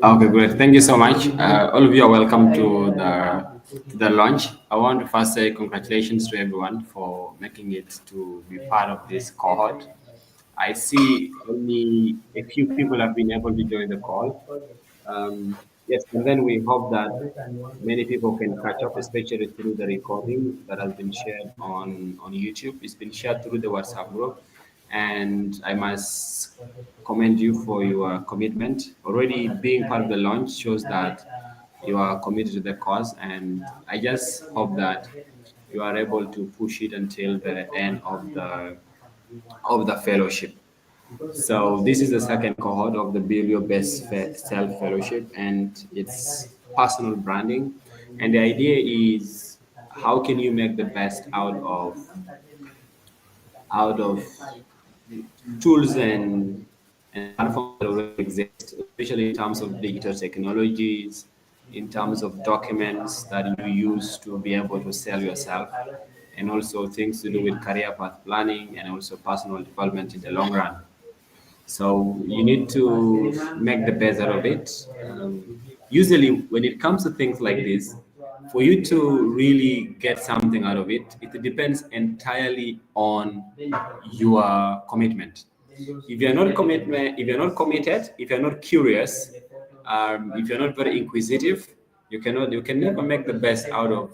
Okay, great. Thank you so much. All of you are welcome to the launch. I want to first say congratulations to everyone for making it to be part of this cohort. I see only a few people have been able to join the call. Yes, and then we hope that many people can catch up, especially through the recording that has been shared on YouTube. It's been shared through the WhatsApp group, and I must commend you for your commitment. Already being part of the launch shows that you are committed to the cause, and I just hope that you are able to push it until the end of the fellowship. So this is the second cohort of the Build Your Best Self Fellowship, and it's personal branding. And the idea is how can you make the best out of tools and platforms that already exist, especially in terms of digital technologies, in terms of documents that you use to be able to sell yourself, and also things to do with career path planning and also personal development in the long run. So you need to make the best out of it. Usually, when it comes to things like this, for you to really get something out of it, it depends entirely on your commitment. If you're not committed, if you're not curious, if you're not very inquisitive, you can never make the best out of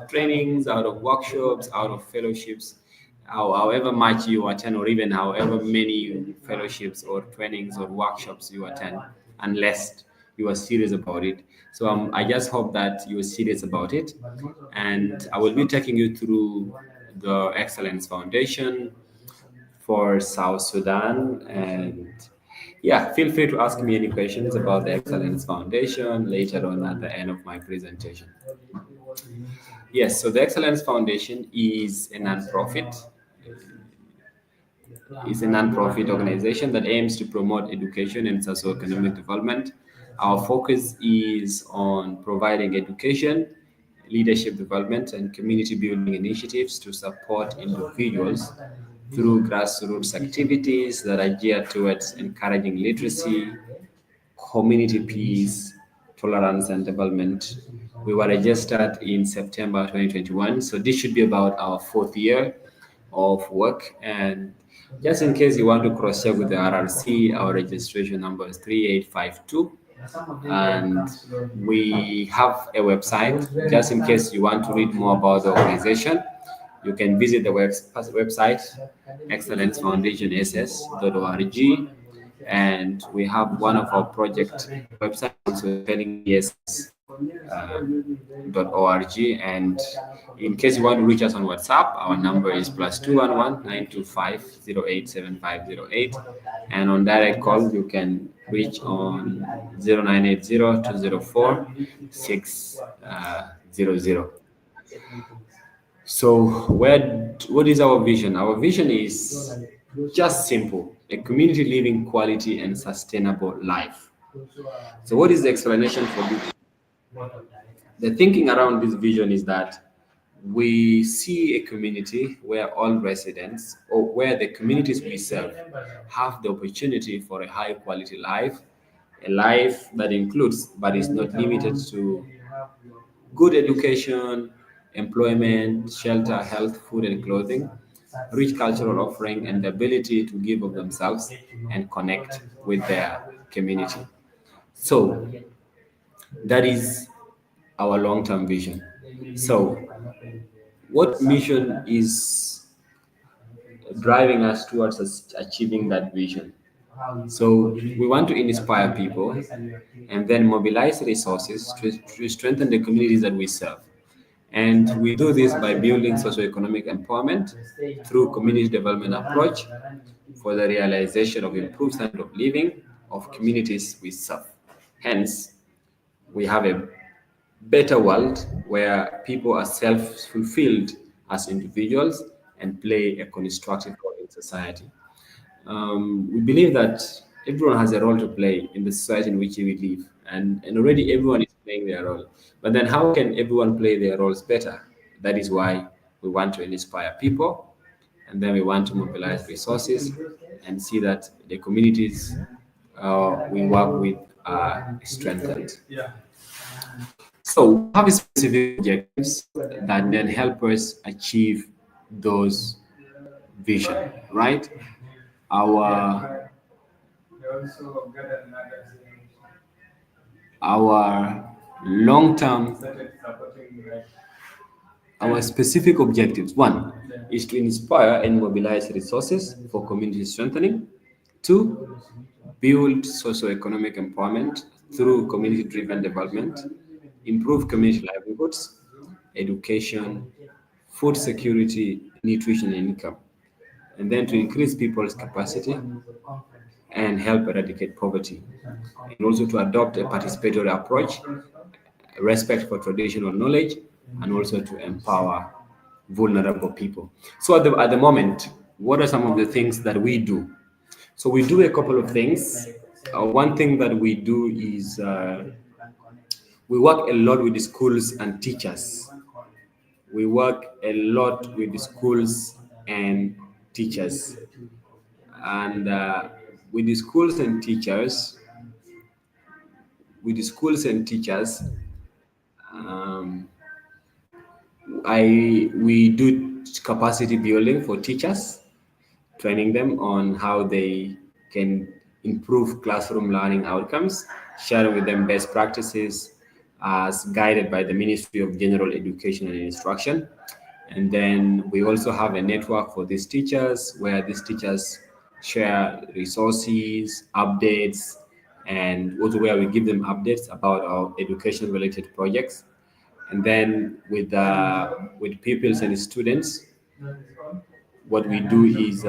trainings, out of workshops, out of fellowships, however much you attend, or even however many fellowships or trainings or workshops you attend, unless you are serious about it. So I just hope that you are serious about it, and I will be taking you through the Excellence Foundation for South Sudan. And yeah, feel free to ask me any questions about the Excellence Foundation later on at the end of my presentation. Yes, so the Excellence Foundation is a non-profit organization that aims to promote education and socioeconomic development. Our focus is on providing education, leadership development, and community building initiatives to support individuals through grassroots activities that are geared towards encouraging literacy, community peace, tolerance, and development. We were registered in September 2021, so this should be about our fourth year of work. And just in case you want to cross check with the RRC, our registration number is 3852. And we have a website just in case you want to read more about the organization. You can visit the website excellencefoundationss.org, and we have one of our project websites also spelling .org. And in case you want to reach us on WhatsApp, our number is +211 925 087508, and on direct call you can reach on 0980 204 600. So what is our vision? Our vision is just simple: a community living quality and sustainable life. So what is the explanation for this? The thinking around this vision is that we see a community where all residents, or where the communities we serve, have the opportunity for a high quality life, a life that includes but is not limited to good education, employment, shelter, health, food, and clothing, rich cultural offering, and the ability to give of themselves and connect with their community. So that is our long-term vision. So what mission is driving us towards achieving that vision? So we want to inspire people and then mobilize resources to strengthen the communities that we serve. And we do this by building socioeconomic empowerment through community development approach for the realization of improved standard of living of communities we serve. Hence, we have a better world where people are self-fulfilled as individuals and play a constructive role in society. We believe that everyone has a role to play in the society in which we live, and already everyone is playing their role. But then, how can everyone play their roles better? That is why we want to inspire people, and then we want to mobilize resources and see that the communities we work with strengthened. So we have specific objectives that then help us achieve those vision, right? Our our long-term, our specific objectives. One is to inspire and mobilize resources for community strengthening. Two, build socio-economic empowerment through community-driven development, improve community livelihoods, education, food security, nutrition, and income. And then to increase people's capacity and help eradicate poverty. And also to adopt a participatory approach, respect for traditional knowledge, and also to empower vulnerable people. So at the moment, what are some of the things that we do? So we do a couple of things. One thing that we do is we work a lot with the schools and teachers. We work a lot with the schools and teachers. And with the schools and teachers, with the schools and teachers, um, we do capacity building for teachers, training them on how they can improve classroom learning outcomes, sharing with them best practices as guided by the Ministry of General Education and Instruction. And then we also have a network for these teachers where these teachers share resources, updates, and also where we give them updates about our education related projects. And then with pupils and students, what we do is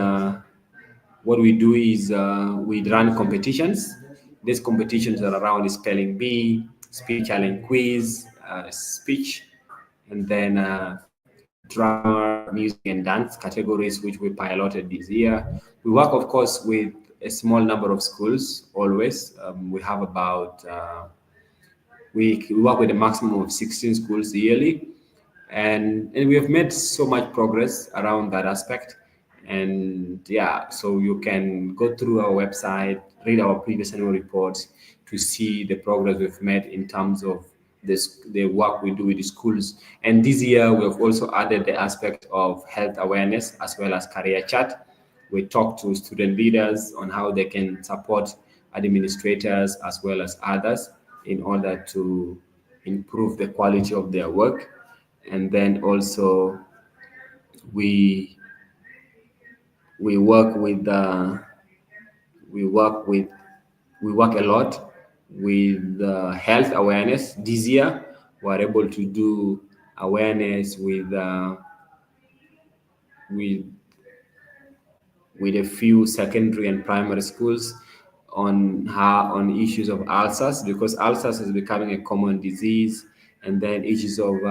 we run competitions. These competitions are around spelling bee, speech challenge quiz, speech, and then drama, music, and dance categories, which we piloted this year. We work, of course, with a small number of schools always. We have about we work with a maximum of 16 schools yearly, and we have made so much progress around that aspect. And yeah, so you can go through our website, read our previous annual reports to see the progress we've made in terms of the work we do with the schools. And this year we have also added the aspect of health awareness as well as career chat. We talk to student leaders on how they can support administrators as well as others in order to improve the quality of their work. And then also we we work with we work with we work a lot with health awareness. This year we're able to do awareness with with a few secondary and primary schools on issues of ulcers, because ulcers is becoming a common disease, and then issues of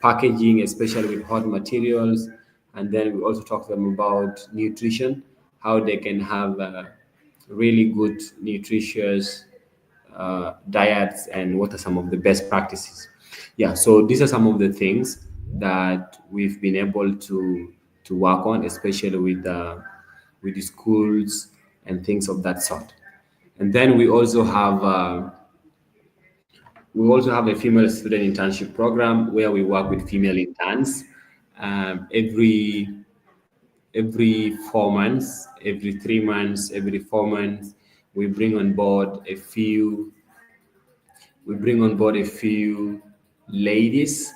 packaging, especially with hot materials. And then we also talk to them about nutrition, how they can have really good nutritious diets, and what are some of the best practices. Yeah, so these are some of the things that we've been able to work on, especially with the schools and things of that sort. And then we also have a female student internship program where we work with female interns. Every 4 months, every 3 months, every 4 months, we bring on board a few ladies,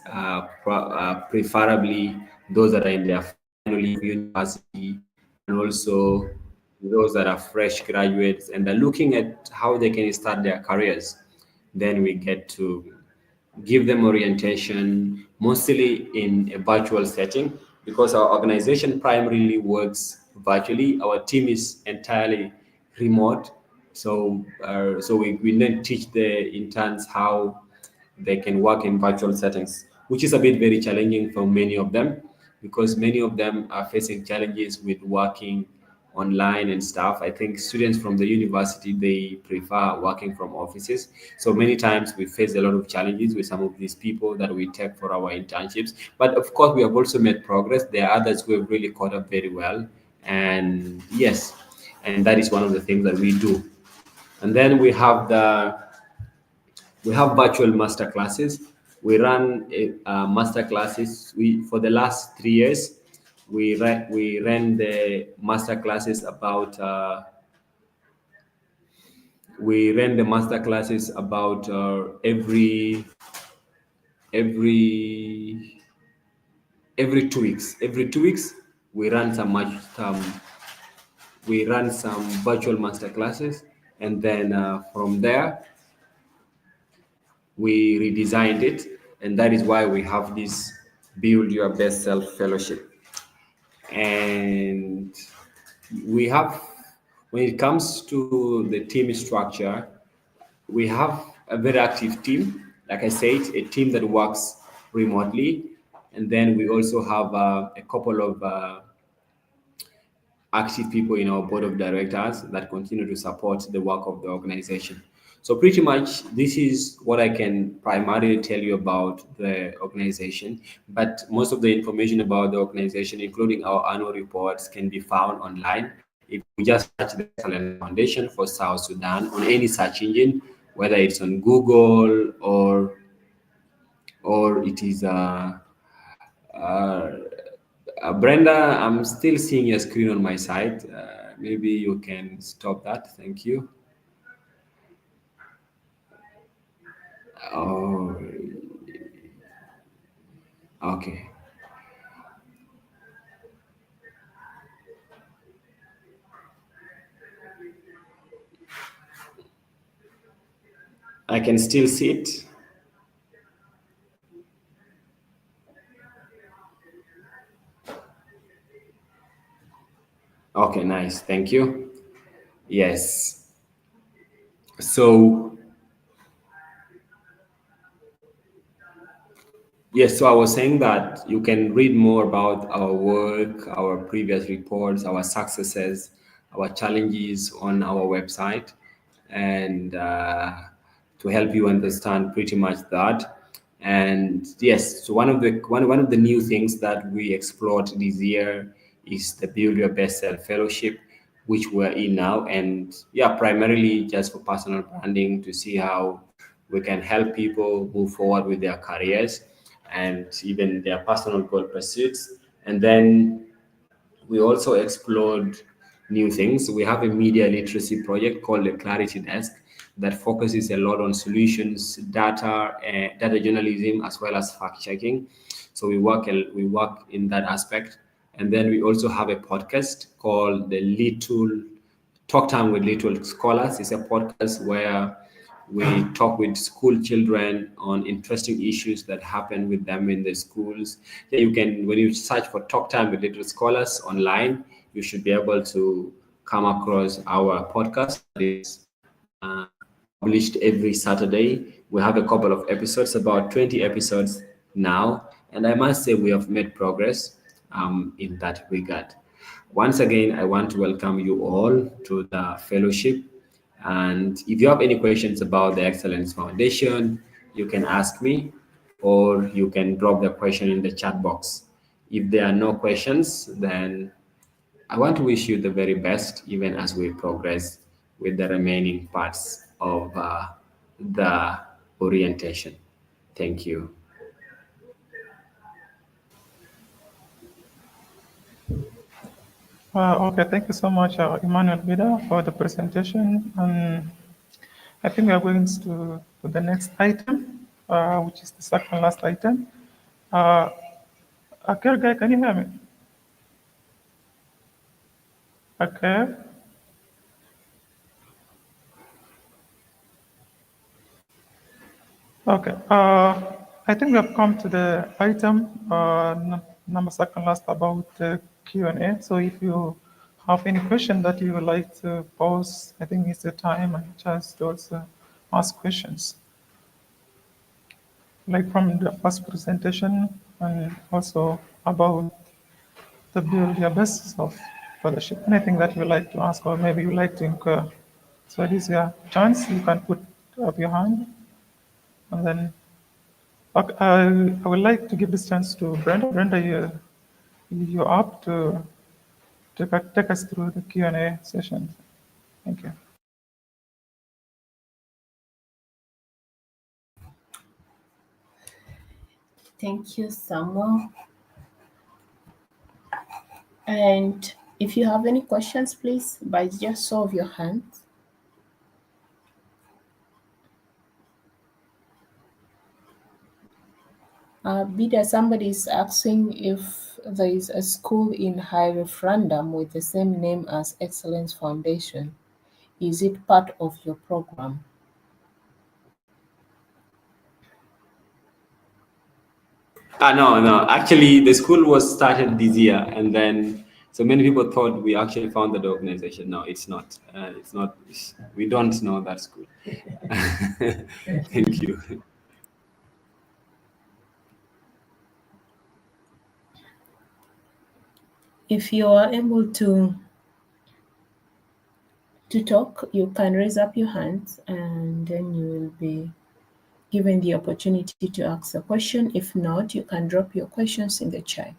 preferably those that are in their final year of university, and also those that are fresh graduates and are looking at how they can start their careers. Then we get to give them orientation, mostly in a virtual setting, because our organization primarily works virtually. Our team is entirely remote. So we then teach the interns how they can work in virtual settings, which is a bit very challenging for many of them, because many of them are facing challenges with working online and stuff. I think students from the university, they prefer working from offices. So many times we face a lot of challenges with some of these people that we take for our internships. But of course, we have also made progress. There are others who have really caught up very well. And yes, and that is one of the things that we do. And then we have virtual master classes. We run master classes. We For the last 3 years, we ran the master classes about every every 2 weeks. Every 2 weeks, we run some virtual master classes, and then from there we redesigned it, and that is why we have this Build Your Best Self Fellowship. And we have, when it comes to the team structure, we have a very active team. Like I said, a team that works remotely, and then we also have a couple of active people in our board of directors that continue to support the work of the organization. So pretty much this is what I can primarily tell you about the organization, but most of the information about the organization, including our annual reports, can be found online. If you just search the Excellence Foundation for South Sudan on any search engine, whether it's on Google or it is uh, Brenda, I'm still seeing your screen on my side. Maybe you can stop that. Thank you. Oh, okay. I can still see it. Okay, nice. Thank you. Yes. So, yes, so I was saying that you can read more about our work, our previous reports, our successes, our challenges on our website, and to help you understand pretty much that. And yes, so one of the new things that we explored this year is the Build Your Best Self Fellowship, which we're in now, and yeah, primarily just for personal branding to see how we can help people move forward with their careers and even their personal goal pursuits. And then we also explored new things. We have a media literacy project called the Clarity Desk that focuses a lot on solutions, data journalism, as well as fact checking. So we work in that aspect. And then we also have a podcast called the Little Talk Time with Little Scholars. It's a podcast where we talk with school children on interesting issues that happen with them in the schools. Yeah, you can, when you search for Talk Time with Little Scholars online, you should be able to come across our podcast that is uh, published every Saturday. We have a couple of episodes, about 20 episodes now, and I must say we have made progress in that regard. Once again, I want to welcome you all to the fellowship. And if you have any questions about the Excellence Foundation, you can ask me or you can drop the question in the chat box. If there are no questions, then I want to wish you the very best, even as we progress with the remaining parts of the orientation. Thank you. Okay, thank you so much, Emmanuel Vida, for the presentation. And I think we are going to the next item, which is the second last item. Guy, can you hear me? Okay. Okay. I think we have come to the item number second last about Q&A. So if you have any question that you would like to pose, I think it's the time and chance to also ask questions. Like from the first presentation and also about the Build Your Best Self Fellowship. Anything that you like to ask or maybe you like to inquire. So this is your chance. You can put up your hand and then okay, I would like to give this chance to Brenda. Brenda, you're up to take us through the Q&A session. Thank you. Thank you, Samuel. And if you have any questions, please, by just show of your hands. Bida, somebody is asking if there is a school in high referendum with the same name as Excellence Foundation. Is it part of your program? No, no. Actually, the school was started this year, and then so many people thought we actually founded the organization. No, it's not. It's not. We don't know that school. Thank you. If you are able to talk, you can raise up your hands and then you will be given the opportunity to ask a question. If not, you can drop your questions in the chat.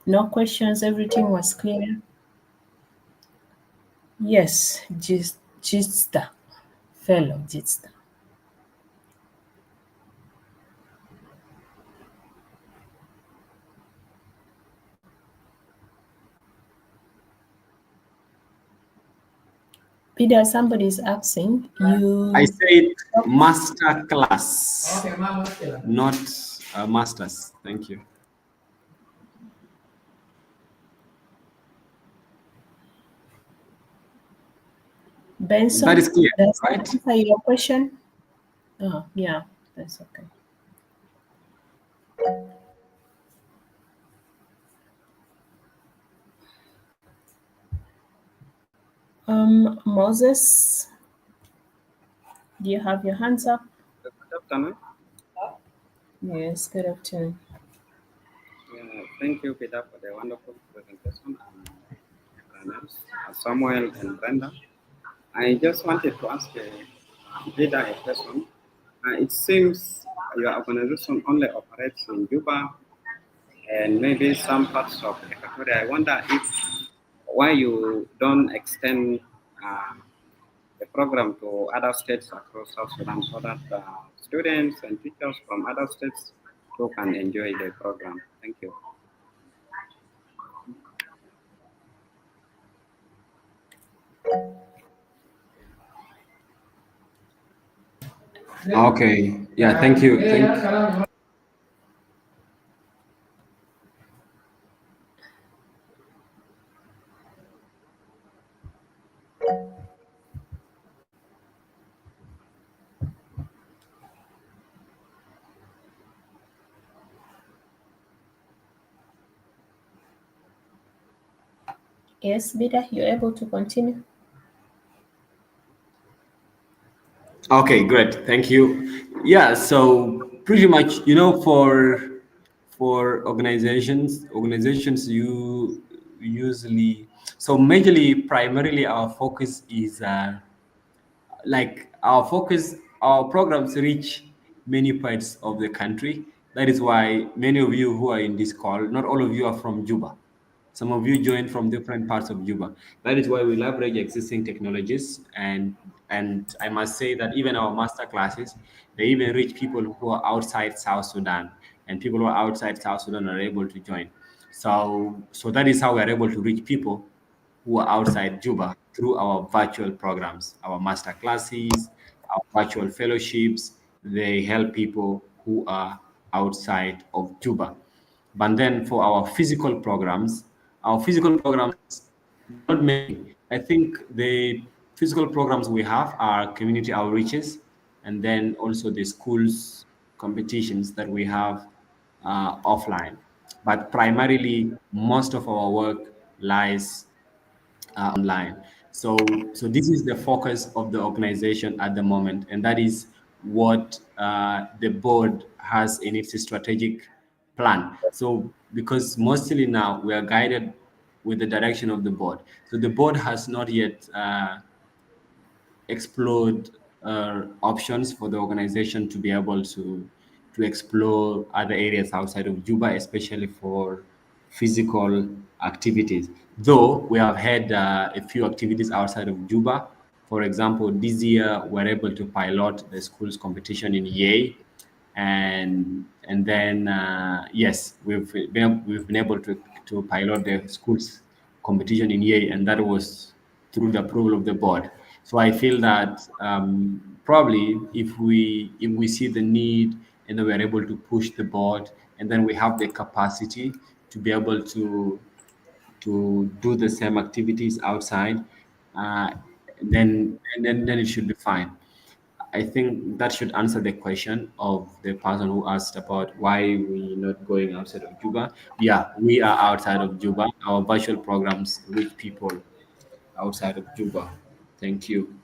No questions, everything was clear? Yes, Jitsta, fellow Jitsta. Peter, somebody is asking you. I said master class, not masters. Thank you. Benson, That is clear, does that right? answer your question? Oh, yeah, that's okay. Moses, do you have your hands up? Good afternoon. Yes, good afternoon. Thank you, Peter, for the wonderful presentation. And Samuel and Brenda. I just wanted to ask Peter a question. It seems your organization only operates in Juba and maybe some parts of Equatoria. I wonder if why you don't extend the program to other states across South Sudan so that students and teachers from other states too can enjoy the program. Thank you. Okay. Yeah. Thank you. Thank. Yes, Bida, you're able to continue. Okay, great. Thank you. Yeah, so pretty much, for organizations you usually so majorly primarily our focus is our programs reach many parts of the country. That is why many of you who are in this call, not all of you are from Juba. Some of you joined from different parts of Juba. That is why we leverage existing technologies, and I must say that even our master classes, they even reach people who are outside South Sudan, and people who are outside South Sudan are able to join. So that is how we are able to reach people who are outside Juba through our virtual programs, our master classes, our virtual fellowships. They help people who are outside of Juba. But then for our physical programs, there are not many. I think the physical programs we have are community outreaches and then also the schools competitions that we have offline. But primarily, most of our work lies online. So this is the focus of the organization at the moment, and that is what the board has in its strategic plan. So because mostly now we are guided with the direction of the board. So the board has not yet explored options for the organization to be able to explore other areas outside of Juba, especially physical activities. Though we have had a few activities outside of Juba. For example, this year we're able to pilot the school's competition in Yei, and then yes, we've been able to pilot the school's competition in Yei, and that was through the approval of the board. So I feel that probably if we see the need and then we're able to push the board and then we have the capacity to be able to do the same activities outside, uh, then it should be fine. I think that should answer the question of the person who asked about why we not going outside of Juba. Yeah, we are outside of Juba. Our virtual programs reach people outside of Juba. Thank you.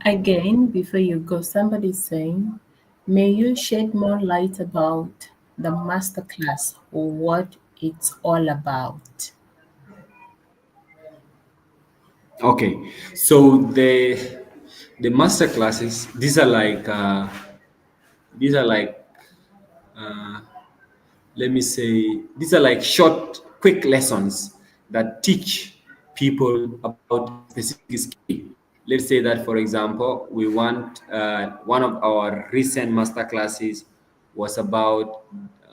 Again, before you go, somebody's saying, may you shed more light about the masterclass or what it's all about? Okay, so the master classes, these are like uh, let me say, these are like short, quick lessons that teach people about a specific skill. Let's say that, for example, we want one of our recent master classes was about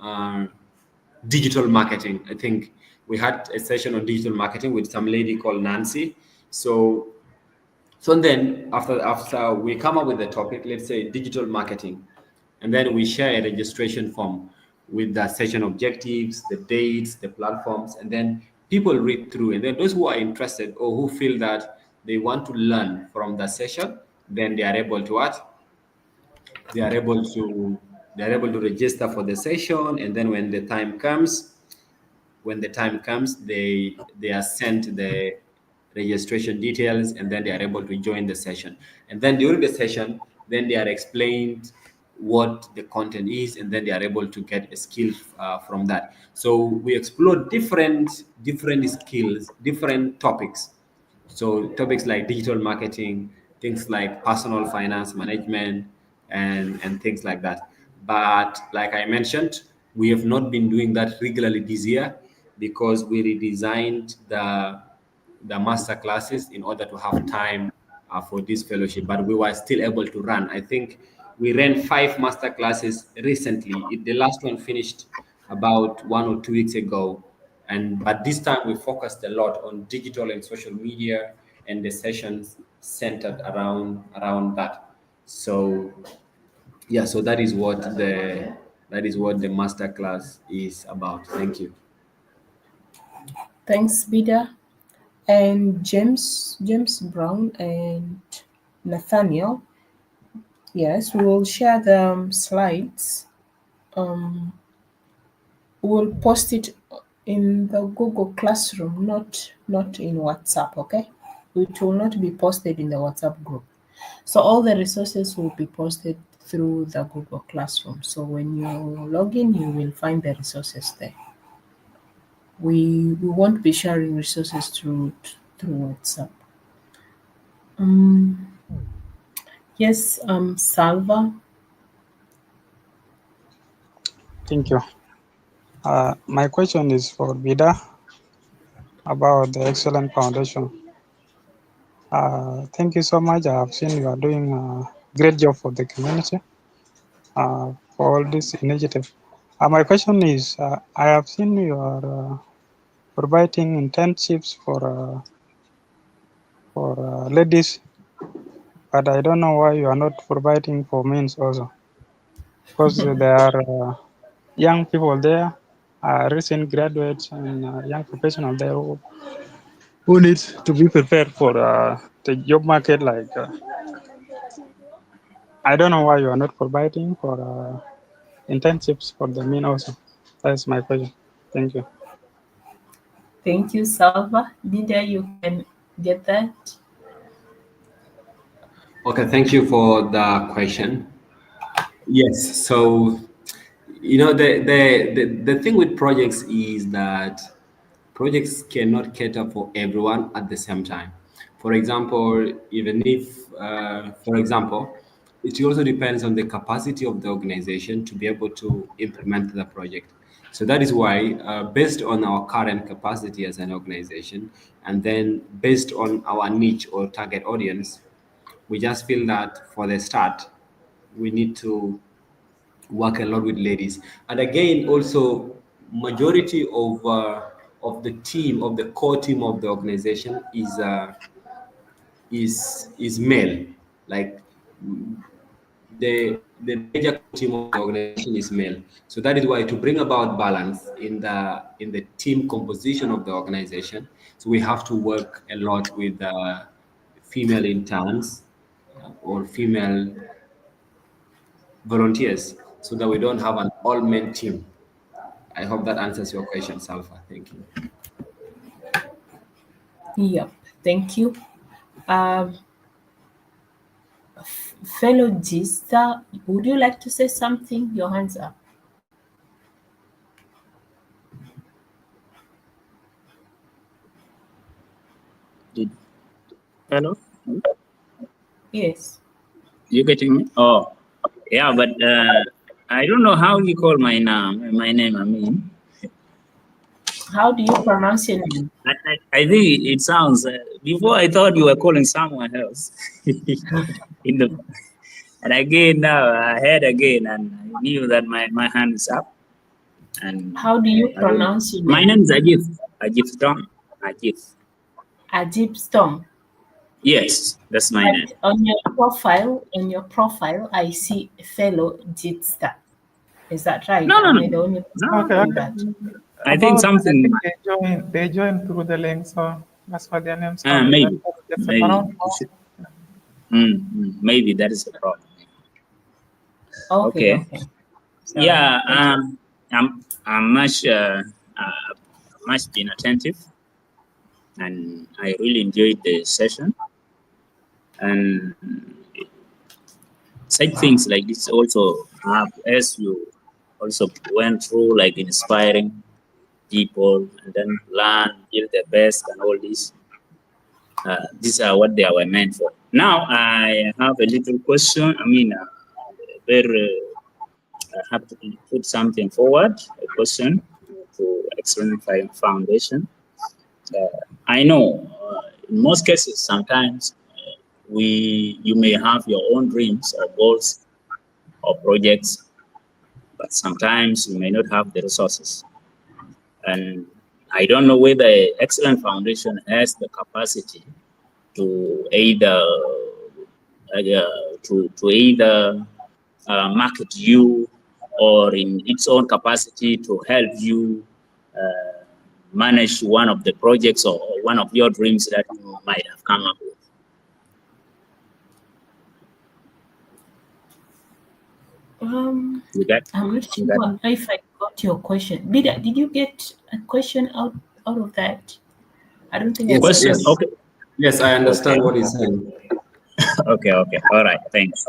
uh, digital marketing. I think we had a session on digital marketing with some lady called Nancy. So then after we come up with the topic, let's say digital marketing, and then we share a registration form with the session objectives, the dates, the platforms, and then people read through. And then those who are interested or who feel that they want to learn from the session, then they are able to what? They are able to register for the session, and then when the time comes, they are sent the registration details, and then they are able to join the session. And then during the session, then they are explained what the content is, and then they are able to get a skill from that. So we explore different skills, different topics. So topics like digital marketing, things like personal finance management, and things like that. But like I mentioned, we have not been doing that regularly this year because we redesigned the master classes in order to have time for this fellowship. But we were still able to run. I think we ran 5 master classes recently. The last one finished about 1 or 2 weeks ago, and but this time we focused a lot on digital and social media, and the sessions centered around that. So yeah, so that is what the master class is about. Thank you. Thanks, Bida. And James Brown and Nathaniel. Yes, we will share the slides. Um, we'll post it in the Google Classroom, not in WhatsApp, okay? It will not be posted in the WhatsApp group. So all the resources will be posted through the Google Classroom. So when you log in, you will find the resources there. We won't be sharing resources through WhatsApp. Um, yes, Salva. Thank you. My question is for Bida about the excellent foundation. Thank you so much. I have seen you are doing a great job for the community for all this initiative. My question is, I have seen you are providing internships for ladies, but I don't know why you are not providing for men also, because there are young people there, recent graduates and young professionals there who needs to be prepared for the job market. Like I don't know why you are not providing for internships for the men also. That's my question. Thank you. Thank you, Salva. Bida, you can get that. Okay, thank you for the question. Yes, so the thing with projects is that projects cannot cater for everyone at the same time. For example, even if, for example, it also depends on the capacity of the organization to be able to implement the project. So that is why, based on our current capacity as an organization, and then based on our niche or target audience, we just feel that for the start, we need to work a lot with ladies. And again, also, majority of the team, of the core team of the organization is male. Like, the major core team of the organization is male. So that is why, to bring about balance in the team composition of the organization, so we have to work a lot with female interns, or female volunteers, so that we don't have an all men team. I hope that answers your question, Salva. Thank you. Yep, thank you. Um, Fellow Gista, would you like to say something? Your hands up. Did, hello? Yes. You getting me? Oh, yeah, but I don't know how you call my name. My name, I mean. How do you pronounce your name? I think it sounds. Before I thought you were calling someone else. In the, and again now I heard again, and I knew that my hand is up. And How do you I don't. pronounce your My name? name is Ajif. Ajif Storm. Ajif. Ajib Storm. Yes, that's my name. But on your profile, I see Fellow Gista. Is that right? No, no, Am no, I the only person no. Okay, doing okay. that? I think About, I something. think they join through the link, so that's why their names come. Maybe, Just maybe. around. Maybe that is the problem. Okay, Okay. okay. So, Yeah. thank you. I'm much been attentive, and I really enjoyed the session. And such things like this also have, as you also went through, like inspiring people and then learn, give their best, and all this. These are what they were meant for. Now I have a little question. I mean, very. I have to put something forward, a question to Excellent Foundation. I know in most cases, sometimes you may have your own dreams or goals or projects, but sometimes you may not have the resources. And I don't know whether Excellent Foundation has the capacity to either market you, or in its own capacity to help you manage one of the projects or one of your dreams that you might have come up with. You got? I'm not You got sure me? if I got your question. Bida, did you get a question out of that? I don't think I Yes, got Question? yes, it. Okay. yes. I Okay. understand what he's saying. Okay. All right. Thanks.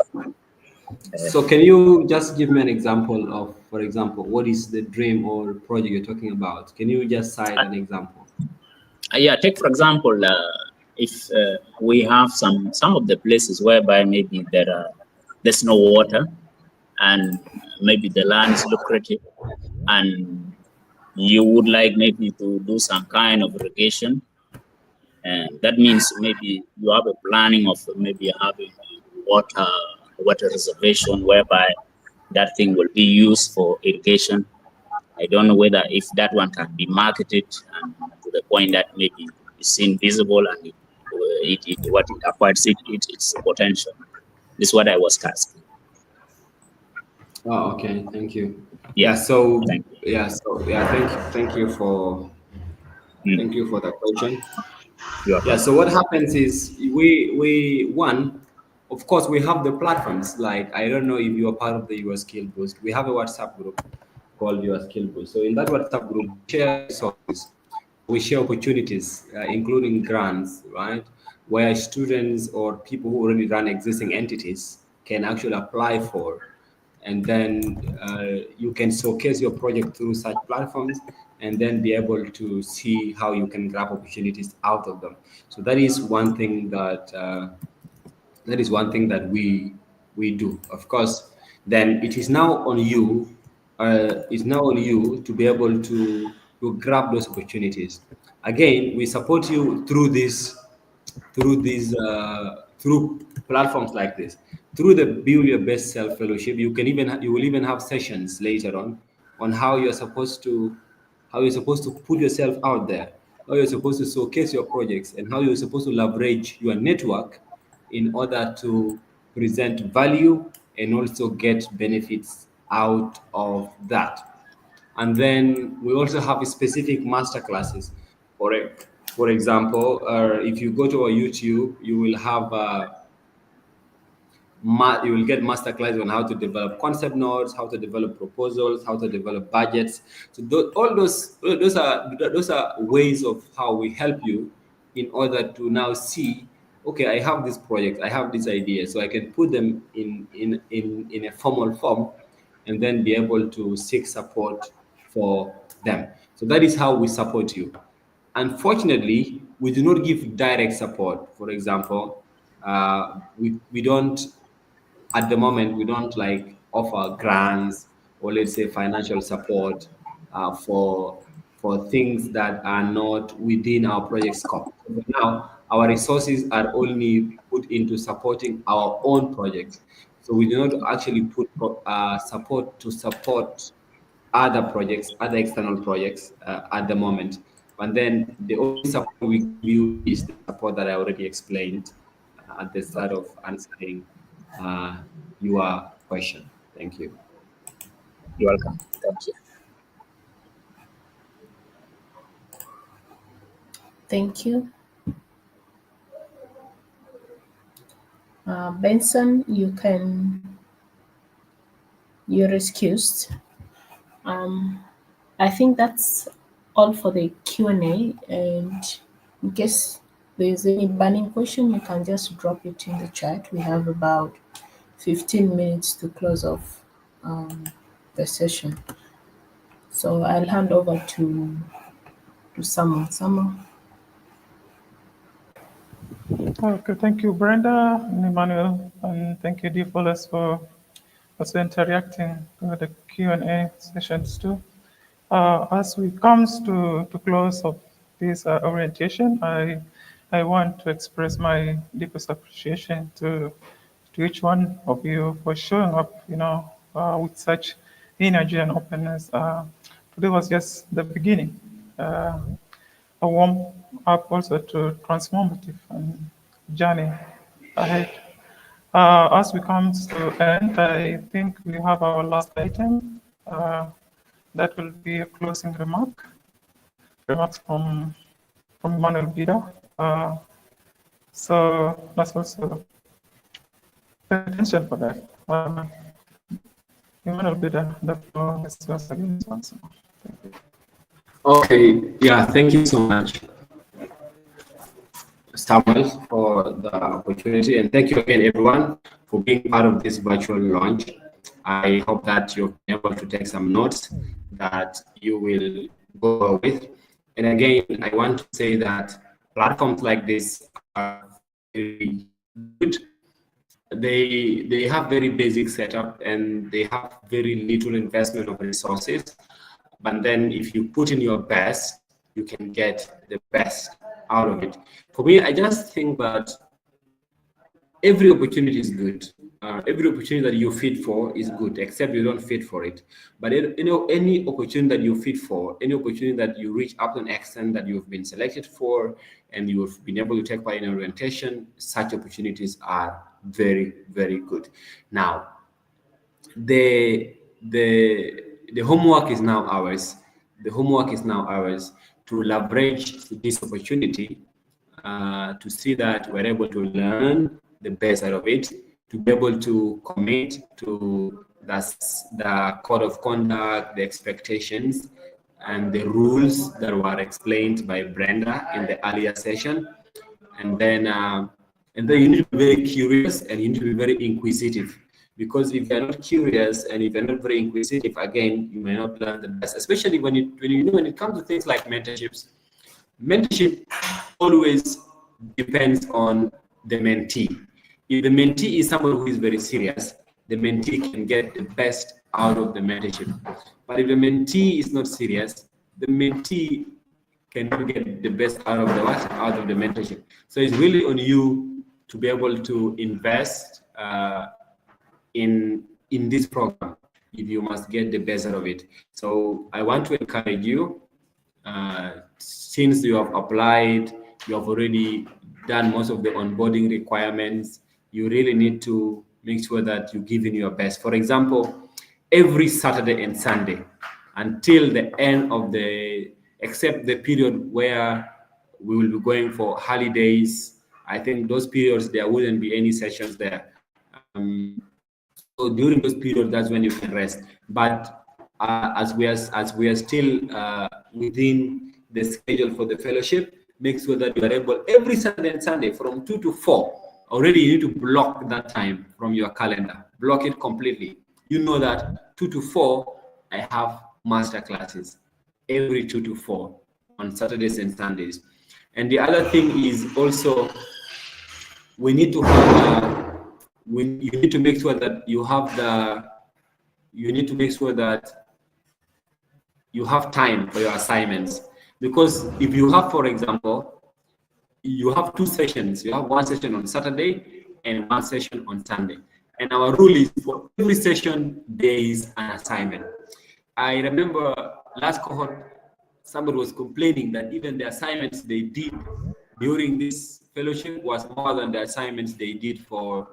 So, can you just give me an example of, for example, what is the dream or project you're talking about? Can you just cite an example? Yeah. Take for example, if we have some of the places whereby maybe there's no water, and maybe the land is lucrative, and you would like maybe to do some kind of irrigation, and that means maybe you have a planning of maybe having water reservation whereby that thing will be used for irrigation. I don't know whether if that one can be marketed and to the point that maybe it's seen visible, and what it acquires its potential. This is what I was asking. Oh, okay. Thank you. Yeah. Thank Thank you for you. thank you for the question. You are Yeah, welcome. so what happens is, of course, we have the platforms. Like, I don't know if you are part of the Your Skill Boost. We have a WhatsApp group called Your Skill Boost. So in that WhatsApp group, we share resources, we share opportunities, including grants, right? Where students or people who already run existing entities can actually apply for, and then you can showcase your project through such platforms, and then be able to see how you can grab opportunities out of them. So that is one thing that we do. Of course, then it is now on you, it's now on you to be able to grab those opportunities. Again, we support you through through platforms like this, through the Build Your Best Self Fellowship. You will even have sessions later on how you're supposed to put yourself out there, how you're supposed to showcase your projects, and how you're supposed to leverage your network in order to present value and also get benefits out of that. And then we also have specific master classes. For example, if you go to our YouTube, you will have you will get masterclass on how to develop concept notes, how to develop proposals, how to develop budgets. So all those are ways of how we help you in order to now see, okay, I have this project, I have this idea, so I can put them in a formal form, and then be able to seek support for them. So that is how we support you. Unfortunately, we do not give direct support. For example, we don't, at the moment, we don't like offer grants or, let's say, financial support for things that are not within our project scope. So for now, our resources are only put into supporting our own projects. So we do not actually put support to support other projects, other external projects at the moment. And then the only support we give you is the support that I already explained at the start of answering uh, your question. Thank you. You're welcome. Thank you. Thank you. Benson, you're excused. I think that's all for the Q&A, and in case there's any burning question, you can just drop it in the chat. We have about 15 minutes to close off the session. So I'll hand over to someone. Okay, thank you, Brenda and Emmanuel, and thank you, Difoles, for also interacting with the Q&A sessions too. As we come to close of this orientation, I want to express my deepest appreciation to each one of you for showing up, with such energy and openness. Today was just the beginning, a warm up also to transformative journey ahead. As we come to end, I think we have our last item. That will be a closing remarks from Manuel Bida. So let's also pay attention for that. Manuel Bida, the floor is yours again. Thank you. Okay, yeah, thank you so much, Samuel, for the opportunity, and thank you again, everyone, for being part of this virtual launch. I hope that you've been able to take some notes that you will go with. And again, I want to say that platforms like this are very good. They have very basic setup, and they have very little investment of resources. But then if you put in your best, you can get the best out of it. For me, I just think that every opportunity is good. Every opportunity that you fit for is good, except you don't fit for it. But any opportunity that you fit for, any opportunity that you reach up to an extent that you've been selected for, and you've been able to take part in an orientation, such opportunities are very, very good. Now, the homework is now ours. The homework is now ours to leverage this opportunity, to see that we're able to learn the best out of it, to be able to commit to the code of conduct, the expectations, and the rules that were explained by Brenda in the earlier session. And then you need to be very curious, and you need to be very inquisitive. Because if you're not curious and if you're not very inquisitive, again, you may not learn the best. Especially when it comes to things like mentorships. Mentorship always depends on the mentee. If the mentee is someone who is very serious, the mentee can get the best out of the mentorship. But if the mentee is not serious, the mentee cannot get the best out of the what? Out of the mentorship. So it's really on you to be able to invest in this program if you must get the best out of it. So I want to encourage you, since you have applied, you have already done most of the onboarding requirements, you really need to make sure that you give in your best. For example, every Saturday and Sunday until the end of the, except the period where we will be going for holidays, I think those periods there wouldn't be any sessions there. So during those periods, that's when you can rest. But as we are still within the schedule for the fellowship, make sure that you are able every Saturday and Sunday from 2 to 4. Already you need to block that time from your calendar. Block it completely. You know that 2 to 4, I have master classes every 2 to 4 on Saturdays and Sundays. And the other thing is also, we need to have you need to make sure that you have you have time for your assignments. Because if you have, for example, you have 2 sessions, you have 1 session on Saturday and 1 session on Sunday. And our rule is for every session, there is an assignment. I remember last cohort, somebody was complaining that even the assignments they did during this fellowship was more than the assignments they did for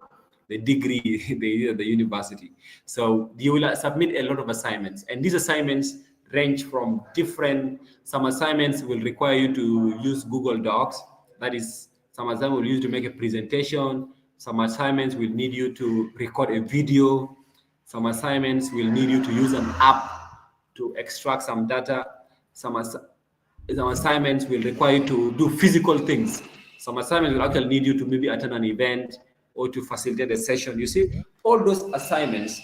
the degree they did at the university. So you will submit a lot of assignments, and these assignments range from different. Some assignments will require you to use Google Docs. That is, some assignments will use to make a presentation. Some assignments will need you to record a video. Some assignments will need you to use an app to extract some data. Some assignments will require you to do physical things. Some assignments will actually need you to maybe attend an event or to facilitate a session. You see, all those assignments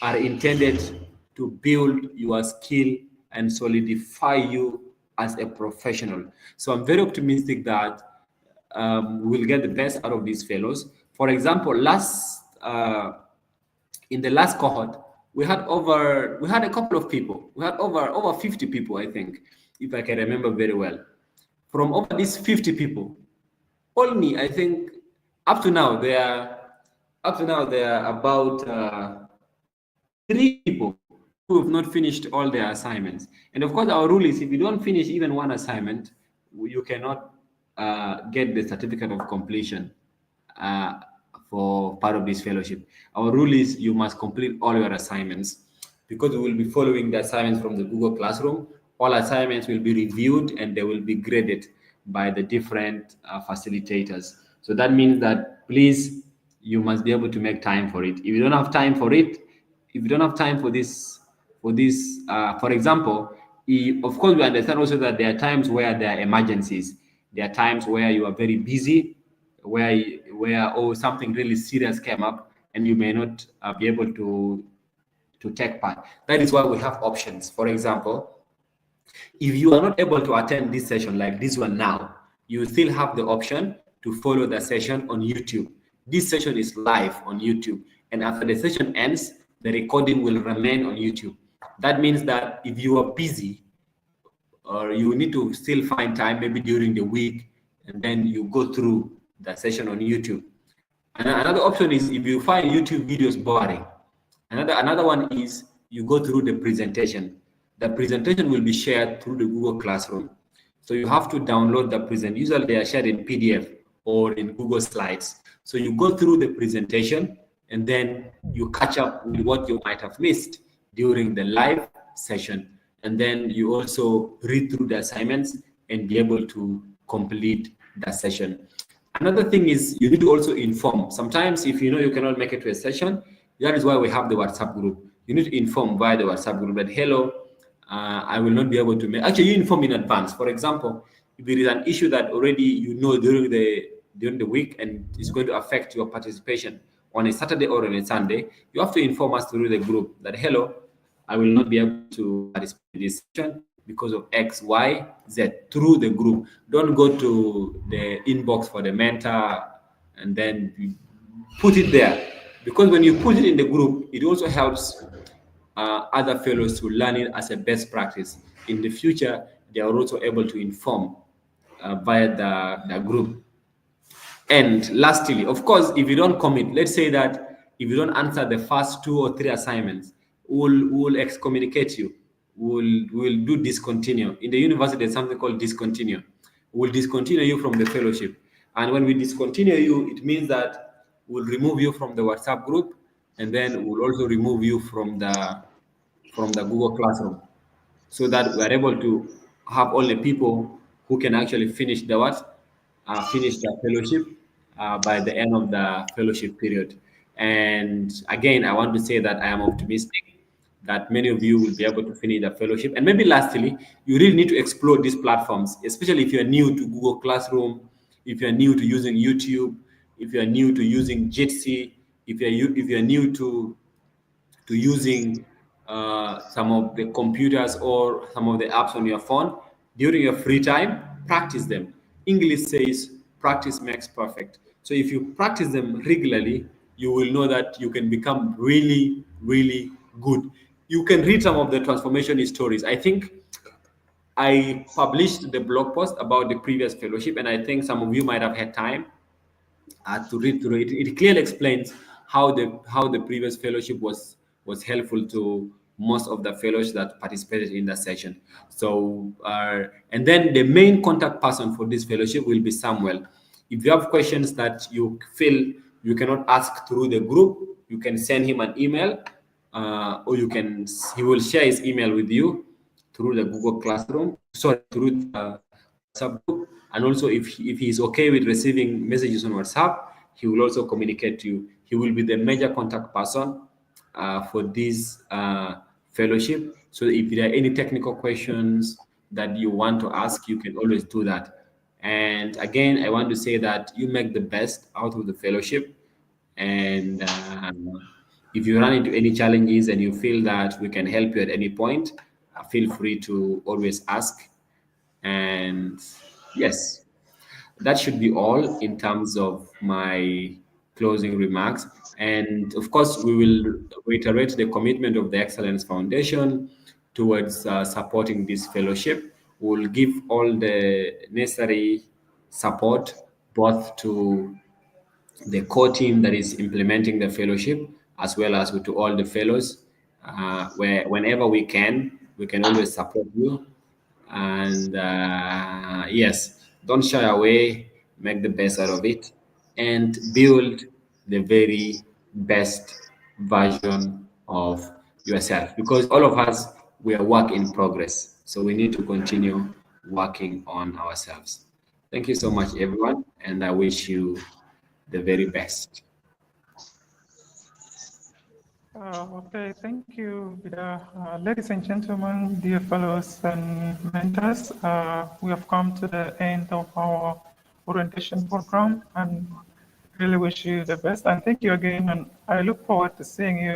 are intended to build your skill and solidify you as a professional. So I'm very optimistic that we'll get the best out of these fellows. For example, in the last cohort, we had a couple of people. We had over 50 people, I think, if I can remember very well. From over these 50 people, only, I think, up to now there are about 3 people who have not finished all their assignments. And of course, our rule is if you don't finish even 1 assignment, you cannot get the certificate of completion for part of this fellowship. Our rule is you must complete all your assignments, because we will be following the assignments from the Google Classroom. All assignments will be reviewed and they will be graded by the different facilitators. So that means that, please, you must be able to make time for it. If you don't have time for it, if you don't have time for this, for example, of course, we understand also that there are times where there are emergencies. There are times where you are very busy, where something really serious came up, and you may not be able to take part. That is why we have options. For example, if you are not able to attend this session like this one now, you still have the option to follow the session on YouTube. This session is live on YouTube, and after the session ends, the recording will remain on YouTube. That means that if you are busy, or you need to still find time, maybe during the week, and then you go through the session on YouTube. And another option is if you find YouTube videos boring. Another one is you go through the presentation. The presentation will be shared through the Google Classroom. So you have to download the presentation. Usually they are shared in PDF or in Google Slides. So you go through the presentation and then you catch up with what you might have missed during the live session. And then you also read through the assignments and be able to complete the session. Another thing is you need to also inform. Sometimes if you know you cannot make it to a session, that is why we have the WhatsApp group. You need to inform via the WhatsApp group that, hello, I will not be able to make. Actually, you inform in advance. For example, if there is an issue that already you know during the week and it's going to affect your participation on a Saturday or on a Sunday, you have to inform us through the group that, hello, I will not be able to participate in this session because of X, Y, Z, through the group. Don't go to the inbox for the mentor and then put it there. because when you put it in the group, it also helps other fellows to learn it as a best practice. In the future, they are also able to inform via the group. And lastly, of course, if you don't commit, let's say that if you don't answer the first 2 or 3 assignments, we'll excommunicate you. We'll do discontinue. In the university, there's something called discontinue. We'll discontinue you from the fellowship. And when we discontinue you, it means that we'll remove you from the WhatsApp group, and then we'll also remove you from the Google Classroom, so that we're able to have all the people who can actually finish the what finish the fellowship by the end of the fellowship period. And again, I want to say that I am optimistic that many of you will be able to finish the fellowship. And maybe lastly, you really need to explore these platforms, especially if you're new to Google Classroom, if you're new to using YouTube, if you're new to using Jitsi, if you're new to using some of the computers or some of the apps on your phone. During your free time, practice them. English says practice makes perfect. So if you practice them regularly, you will know that you can become really, really good. You can read some of the transformation stories. I think I published the blog post about the previous fellowship, and I think some of you might have had time to read through it. It clearly explains how the previous fellowship was helpful to most of the fellows that participated in that session. So, and then the main contact person for this fellowship will be Samuel. If you have questions that you feel you cannot ask through the group, you can send him an email, or he will share his email with you through the Google Classroom, sorry, through the WhatsApp group. And also, if he's okay with receiving messages on WhatsApp, he will also communicate to you. He will be the major contact person for this fellowship. So if there are any technical questions that you want to ask, you can always do that. And again, I want to say that you make the best out of the fellowship. And if you run into any challenges and you feel that we can help you at any point, feel free to always ask. And yes, that should be all in terms of my closing remarks. And of course, we will reiterate the commitment of the Excellence Foundation towards supporting this fellowship. We'll give all the necessary support both to the core team that is implementing the fellowship, as well as to all the fellows. Where whenever we can always support you. And yes, don't shy away, make the best out of it, and build the very best version of yourself, because all of us, we are work in progress, so we need to continue working on ourselves. Thank you so much, everyone, and I wish you the very best. Okay, thank you, Bida. Ladies and gentlemen, dear fellows and mentors, we have come to the end of our orientation program, and really wish you the best. And thank you again, and I look forward to seeing you